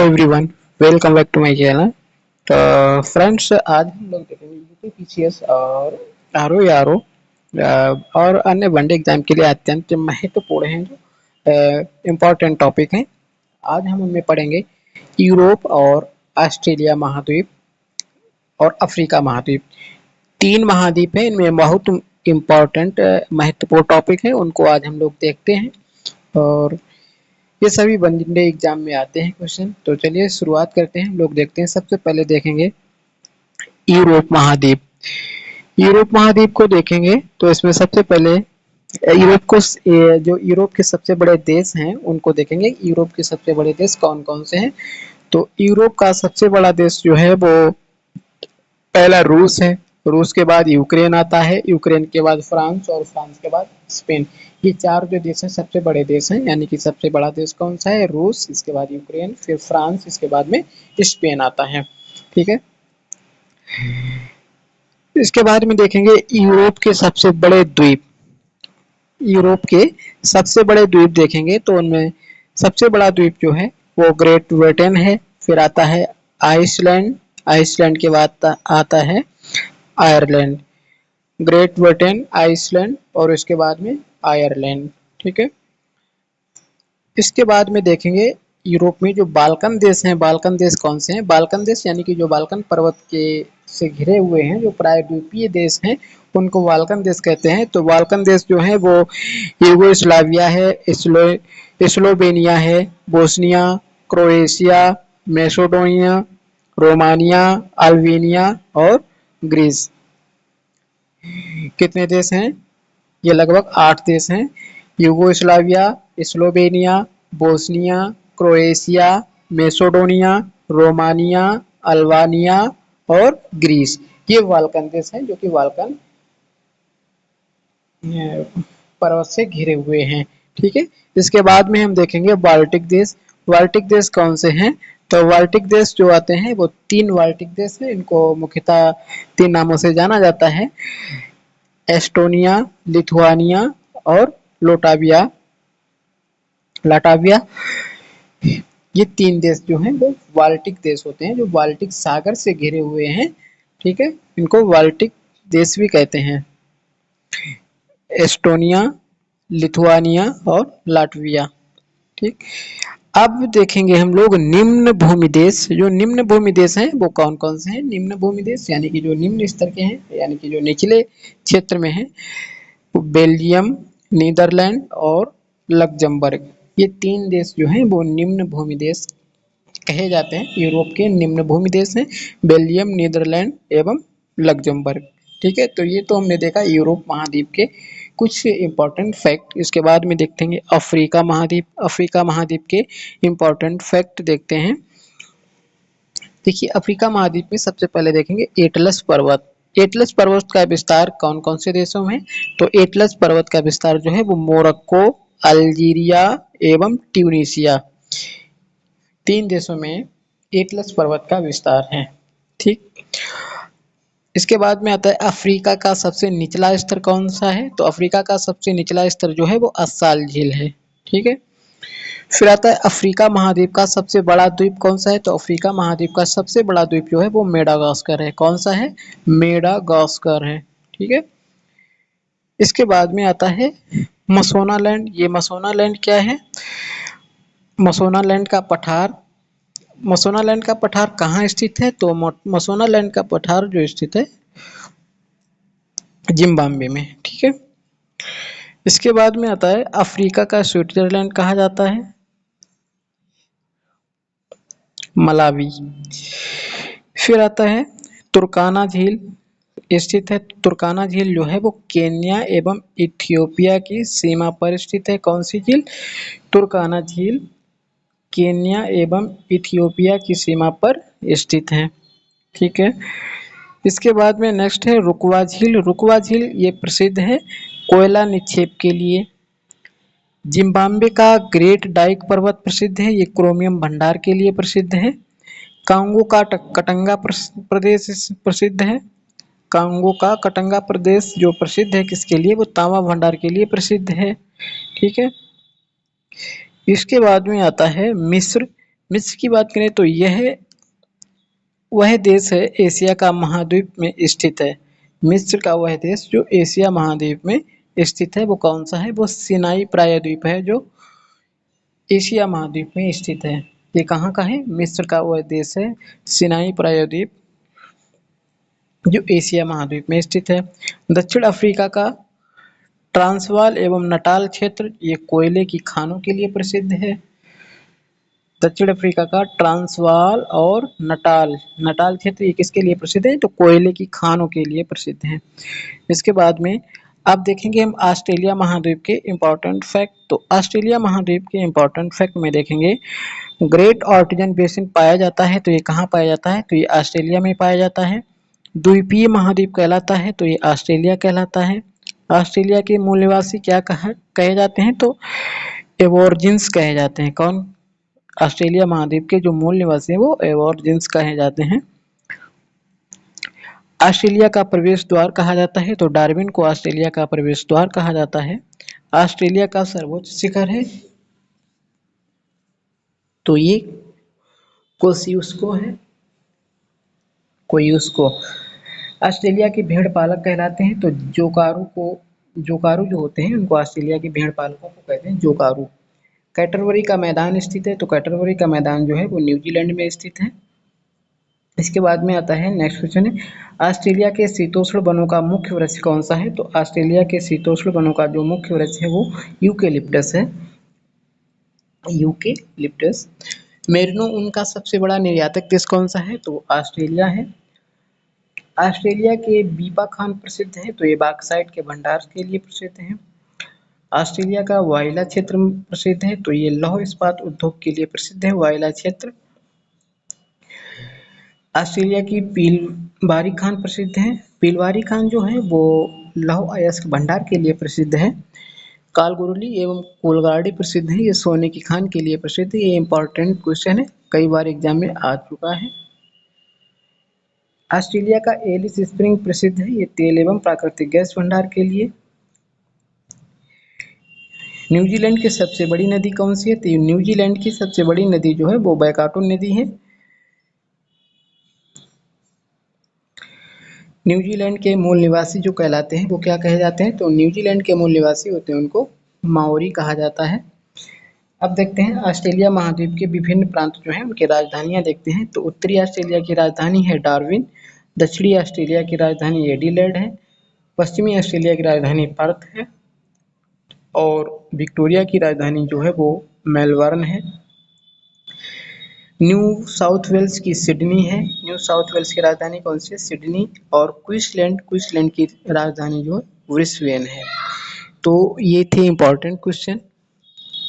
Everyone, welcome back to my channel. तो friends, आज हम लोग देखेंगे यूपीपीसीएस और आरओ और अन्य वनडे एग्जाम के लिए अत्यंत महत्वपूर्ण हैं जो इम्पोर्टेंट टॉपिक हैं। आज हम उनमें पढ़ेंगे यूरोप और ऑस्ट्रेलिया महाद्वीप और अफ्रीका महाद्वीप। तीन महाद्वीप हैं, इनमें बहुत इम्पोर्टेंट महत्वपूर्ण टॉपिक है, उनको आज हम लोग देखते हैं। और ये सभी वनडे एग्जाम में आते हैं क्वेश्चन। तो चलिए शुरुआत करते हैं, हम लोग देखते हैं। सबसे पहले देखेंगे यूरोप महाद्वीप। यूरोप महाद्वीप को देखेंगे तो इसमें सबसे पहले यूरोप को जो यूरोप के सबसे बड़े देश हैं उनको देखेंगे। यूरोप के सबसे बड़े देश कौन कौन से हैं? तो यूरोप का सबसे बड़ा देश जो है वो पहला रूस है। रूस के बाद यूक्रेन आता है, यूक्रेन के बाद फ्रांस और फ्रांस के बाद स्पेन। ये चार जो देश हैं सबसे बड़े देश हैं, यानी कि सबसे बड़ा देश कौन सा है? रूस, इसके बाद यूक्रेन, फिर फ्रांस, इसके बाद में स्पेन आता है। ठीक है, इसके बाद में देखेंगे यूरोप के सबसे बड़े द्वीप। यूरोप के सबसे बड़े द्वीप देखेंगे तो उनमें सबसे बड़ा द्वीप जो है वो ग्रेट ब्रिटेन है। फिर आता है आइसलैंड, आइसलैंड के बाद आता है आयरलैंड। ग्रेट ब्रिटेन, आइसलैंड और इसके बाद में आयरलैंड। ठीक है, इसके बाद में देखेंगे यूरोप में जो बाल्कन देश हैं। बाल्कन देश कौन से हैं? बाल्कन देश यानी कि जो बाल्कन पर्वत के से घिरे हुए हैं, जो प्रायद्वीपीय देश हैं, उनको बाल्कन देश कहते हैं। तो बाल्कन देश जो है वो यूगोस्लाविया है, स्लोवेनिया है, Bosnia, Croatia, Macedonia, Romania, Albania और ग्रीस। कितने देश हैं? ये लगभग 8 देश हैं। Yugoslavia, Slovenia, Bosnia, Croatia, Macedonia, Romania, Albania और ग्रीस। ये बाल्कन देश हैं जो कि बाल्कन पर्वत से घिरे हुए हैं। ठीक है, इसके बाद में हम देखेंगे बाल्टिक देश। बाल्टिक देश कौन से हैं? तो बाल्टिक देश जो आते हैं वो 3 बाल्टिक देश हैं। इनको मुख्यतः 3 नामों से जाना जाता है: एस्टोनिया, लिथुआनिया और लोटाविया लाटाविया। ये 3 देश जो हैं वो बाल्टिक देश होते हैं, जो बाल्टिक सागर से घिरे हुए हैं। ठीक है, इनको बाल्टिक देश भी कहते हैं, एस्टोनिया, लिथुआनिया और लाटविया। ठीक, अब देखेंगे हम लोग निम्न भूमि देश। जो निम्न भूमि देश हैं वो कौन कौन से हैं? निम्न भूमि देश यानी कि जो निम्न स्तर के हैं, यानी कि जो निचले क्षेत्र में हैं, बेल्जियम, नीदरलैंड और लग्जमबर्ग। ये 3 देश जो हैं वो निम्न भूमि देश कहे जाते हैं। यूरोप के निम्न भूमि देश हैं बेल्जियम, नीदरलैंड एवं लग्जमबर्ग। ठीक है, तो ये तो हमने देखा यूरोप महाद्वीप के कुछ इंपॉर्टेंट फैक्ट। इसके बाद में देखते हैं अफ्रीका महाद्वीप। अफ्रीका महाद्वीप के इंपॉर्टेंट फैक्ट देखते हैं। देखिए, अफ्रीका महाद्वीप में सबसे पहले देखेंगे एटलस पर्वत। एटलस पर्वत का विस्तार कौन कौन से देशों में? तो एटलस पर्वत का विस्तार जो है वो मोरक्को, अल्जीरिया एवं ट्यूनीशिया, 3 देशों में एटलस पर्वत का विस्तार है। ठीक, इसके बाद में आता है अफ्रीका का सबसे निचला स्तर कौन सा है? तो अफ्रीका का सबसे निचला स्तर जो है वो अस्साल झील है। ठीक है, फिर आता है अफ्रीका महाद्वीप का सबसे बड़ा द्वीप कौन सा है? तो अफ्रीका महाद्वीप का सबसे बड़ा द्वीप जो है वो मेडागास्कर है। कौन सा है? मेडागास्कर है। ठीक है, इसके बाद में आता है मसोनालैंड। ये मसोनालैंड क्या है? मसोनालैंड का पठार। मसोनालैंड का पठार कहाँ स्थित है? तो मसोनालैंड का पठार जो स्थित है जिम्बाब्वे में। ठीक है, इसके बाद में आता है अफ्रीका का स्विट्जरलैंड कहा जाता है मलावी। फिर आता है तुर्काना झील स्थित है। तुर्काना झील जो है वो केन्या एवं इथियोपिया की सीमा पर स्थित है। कौन सी झील? तुर्काना झील केन्या एवं इथियोपिया की सीमा पर स्थित है। ठीक है, इसके बाद में नेक्स्ट है रुकवा झील। रुकवा झील ये प्रसिद्ध है कोयला निक्षेप के लिए। जिम्बाब्वे का ग्रेट डाइक पर्वत प्रसिद्ध है, ये क्रोमियम भंडार के लिए प्रसिद्ध है। कांगो का कटंगा प्रदेश प्रसिद्ध है। कांगो का कटंगा प्रदेश जो प्रसिद्ध है किसके लिए? वो तांबा भंडार के लिए प्रसिद्ध है। ठीक है, इसके बाद में आता है मिस्र। मिस्र की बात करें तो यह वह देश है एशिया का महाद्वीप में स्थित है। मिस्र का वह देश जो एशिया महाद्वीप में स्थित है वो कौन सा है? वो सिनाई प्रायद्वीप है जो एशिया महाद्वीप में स्थित है। ये कहाँ का है? मिस्र का वह देश है सिनाई प्रायद्वीप जो एशिया महाद्वीप में स्थित है। दक्षिण अफ्रीका का ट्रांसवाल एवं नटाल क्षेत्र ये कोयले की खानों के लिए प्रसिद्ध है। दक्षिण अफ्रीका का ट्रांसवाल और नटाल नटाल क्षेत्र ये किसके लिए प्रसिद्ध है? तो कोयले की खानों के लिए प्रसिद्ध है। इसके बाद में अब देखेंगे हम ऑस्ट्रेलिया महाद्वीप के इम्पोर्टेंट फैक्ट। तो ऑस्ट्रेलिया महाद्वीप के इम्पोर्टेंट फैक्ट में देखेंगे ग्रेट ऑर्टिजन बेसिन पाया जाता है। तो ये कहाँ पाया जाता है? तो ये ऑस्ट्रेलिया में पाया जाता है। द्वीपीय महाद्वीप कहलाता है तो ये ऑस्ट्रेलिया कहलाता है। ऑस्ट्रेलिया के मूल निवासी क्या कहे जाते हैं? तो एबोर्जिन्स कहे जाते हैं। कौन? ऑस्ट्रेलिया महाद्वीप के जो मूल निवासी हैं वो एबोर्जिन्स कहे जाते हैं। ऑस्ट्रेलिया का प्रवेश द्वार कहा जाता है तो डार्विन को ऑस्ट्रेलिया का प्रवेश द्वार कहा जाता है। ऑस्ट्रेलिया का सर्वोच्च शिखर है तो ये कोसियुस्को है, कोयुस्को। ऑस्ट्रेलिया के भेड़ पालक कहलाते हैं तो जोकारू जो होते हैं उनको ऑस्ट्रेलिया के भेड़ पालकों को कहते हैं जोकारू। कैटरबरी का मैदान स्थित है तो कैटरबरी का मैदान जो है वो न्यूजीलैंड में स्थित है। इसके बाद में आता है नेक्स्ट क्वेश्चन है ऑस्ट्रेलिया के शीतोष्ण वनों का मुख्य वृक्ष कौन सा है? तो ऑस्ट्रेलिया के शीतोष्ण वनों का जो मुख्य वृक्ष है वो यूकेलिप्टस है, यूकेलिप्टस। मेरिनो ऊन का सबसे बड़ा निर्यातक देश कौन सा है? तो ऑस्ट्रेलिया है। ऑस्ट्रेलिया के बीपा खान प्रसिद्ध है तो ये बॉक्साइट के भंडार के लिए प्रसिद्ध है। ऑस्ट्रेलिया का वायला क्षेत्र प्रसिद्ध है तो ये लौह इस्पात उद्योग के लिए प्रसिद्ध है वायला क्षेत्र। ऑस्ट्रेलिया की पीलवारी खान प्रसिद्ध है। पीलवारी खान जो है वो लौह अयस्क भंडार के लिए प्रसिद्ध है। कालगोरली एवं कोलगार्डी प्रसिद्ध है, ये सोने की खान के लिए प्रसिद्ध है। ये इंपॉर्टेंट क्वेश्चन है, कई बार एग्जाम में आ चुका है। ऑस्ट्रेलिया का एलिस स्प्रिंग प्रसिद्ध है, ये तेल एवं प्राकृतिक गैस भंडार के लिए। न्यूजीलैंड की सबसे बड़ी नदी कौन सी है? तो न्यूजीलैंड की सबसे बड़ी नदी जो है वो बैकाटो नदी है। न्यूजीलैंड के मूल निवासी जो कहलाते हैं वो क्या कहे जाते हैं? तो न्यूजीलैंड के मूल निवासी होते हैं उनको माओरी कहा जाता है। अब देखते हैं ऑस्ट्रेलिया महाद्वीप के विभिन्न प्रांत जो हैं उनकी राजधानियां देखते हैं। तो उत्तरी ऑस्ट्रेलिया की राजधानी है डार्विन, दक्षिणी ऑस्ट्रेलिया की राजधानी एडिलेड है, पश्चिमी ऑस्ट्रेलिया की राजधानी पर्थ है और विक्टोरिया की राजधानी जो है वो मेलबर्न है। न्यू साउथ वेल्स की सिडनी है, न्यू साउथ वेल्स की राजधानी कौन सी है? सिडनी। और क्वींसलैंड की राजधानी जो है ब्रिस्बेन है। तो ये थे इम्पोर्टेंट क्वेश्चन,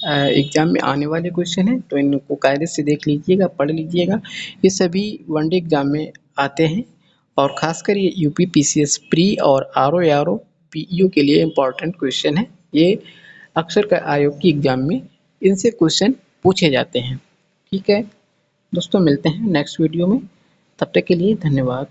एग्जाम में आने वाले क्वेश्चन है तो इनको कायदे से देख लीजिएगा, पढ़ लीजिएगा। ये सभी वनडे एग्जाम में आते हैं और खासकर ये यूपी पीसीएस प्री और आरओ पीईओ के लिए इम्पोर्टेंट क्वेश्चन है। ये अक्सर का आयोग की एग्जाम में इनसे क्वेश्चन पूछे जाते हैं। ठीक है दोस्तों, मिलते हैं नेक्स्ट वीडियो में, तब तक के लिए धन्यवाद।